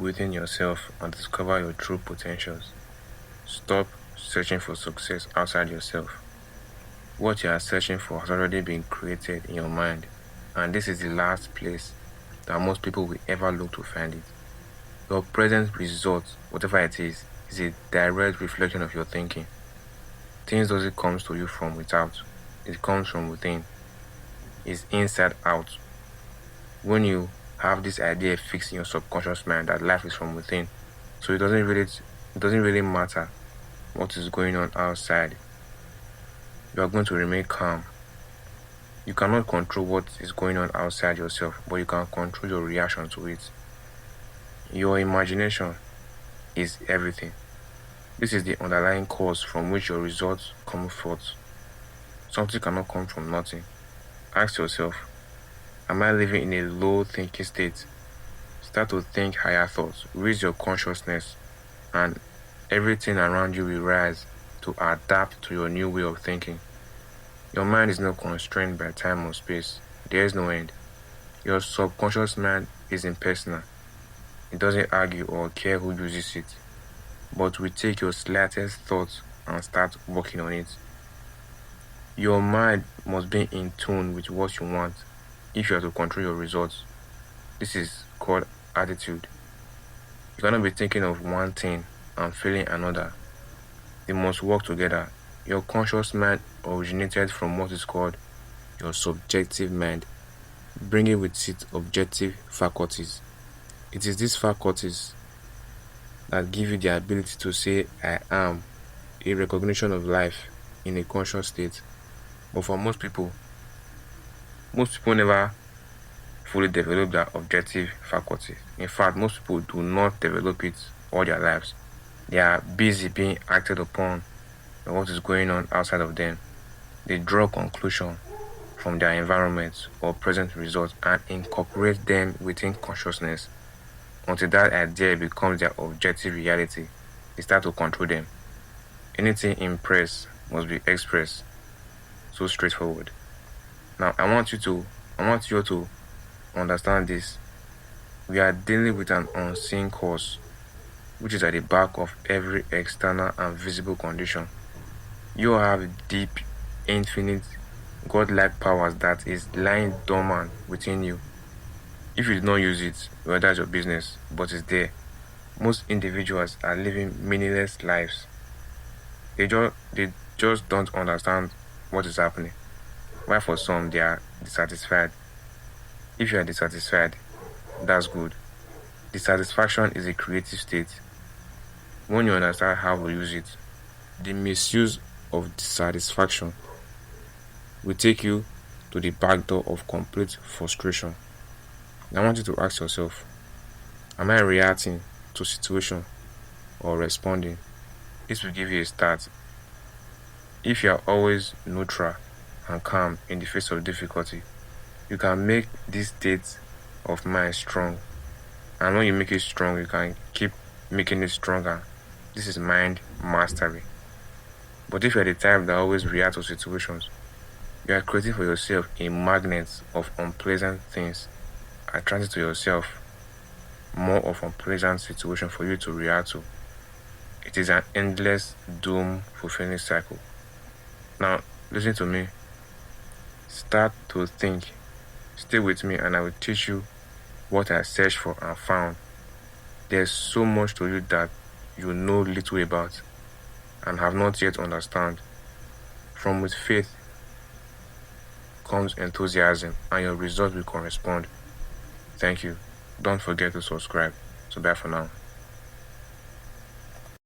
within yourself and discover your true potentials. Stop searching for success outside yourself. What you are searching for has already been created in your mind, and this is the last place that most people will ever look to find it. Your present result, whatever it is a direct reflection of your thinking. Things doesn't come to you from without, it comes from within. It's inside out. When you have this idea fixed in your subconscious mind that life is from within, so it doesn't really matter what is going on outside. You are going to remain calm. You cannot control what is going on outside yourself, but you can control your reaction to it. Your imagination is everything. This is the underlying cause from which your results come forth. Something cannot come from nothing. Ask yourself, am I living in a low thinking state? Start to think higher thoughts. Raise your consciousness, and everything around you will rise to adapt to your new way of thinking. Your mind is not constrained by time or space. There is no end. Your subconscious mind is impersonal. It doesn't argue or care who uses it, but will take your slightest thoughts and start working on it. Your mind must be in tune with what you want if you are to control your results. This is called attitude. You cannot be thinking of one thing and feeling another. They must work together. Your conscious mind originated from what is called your subjective mind, bringing with it objective faculties. It is these faculties that give you the ability to say I am, a recognition of life in a conscious state. But for most people never fully develop that objective faculty. In fact, most people do not develop it all their lives. They are busy being acted upon by what is going on outside of them. They draw conclusions from their environment or present results and incorporate them within consciousness. Until that idea becomes their objective reality, they start to control them. Anything impressed must be expressed. So straightforward. Now, I want you to understand this. We are dealing with an unseen cause, which is at the back of every external and visible condition. You have deep, infinite, godlike powers that is lying dormant within you. If you do not use it, well, that's your business, but it's there. Most individuals are living meaningless lives. They just don't understand what is happening. Why for some they are dissatisfied. If you are dissatisfied, that's good. Dissatisfaction is a creative state. When you understand how to use it, the misuse of dissatisfaction will take you to the back door of complete frustration. I want you to ask yourself, am I reacting to situation or responding? This will give you a start. If you are always neutral and calm in the face of difficulty, you can make this state of mind strong. And when you make it strong, you can keep making it stronger. This is mind mastery. But if you are the type that always reacts to situations, you are creating for yourself a magnet of unpleasant things, attracting to yourself more of unpleasant situation for you to react to. It is an endless doom-fulfilling cycle. Now, listen to me. Start to think. Stay with me and I will teach you what I searched for and found. There's so much to you that you know little about and have not yet understand. From with faith comes enthusiasm and your results will correspond. Thank you. Don't forget to subscribe. So bye for now.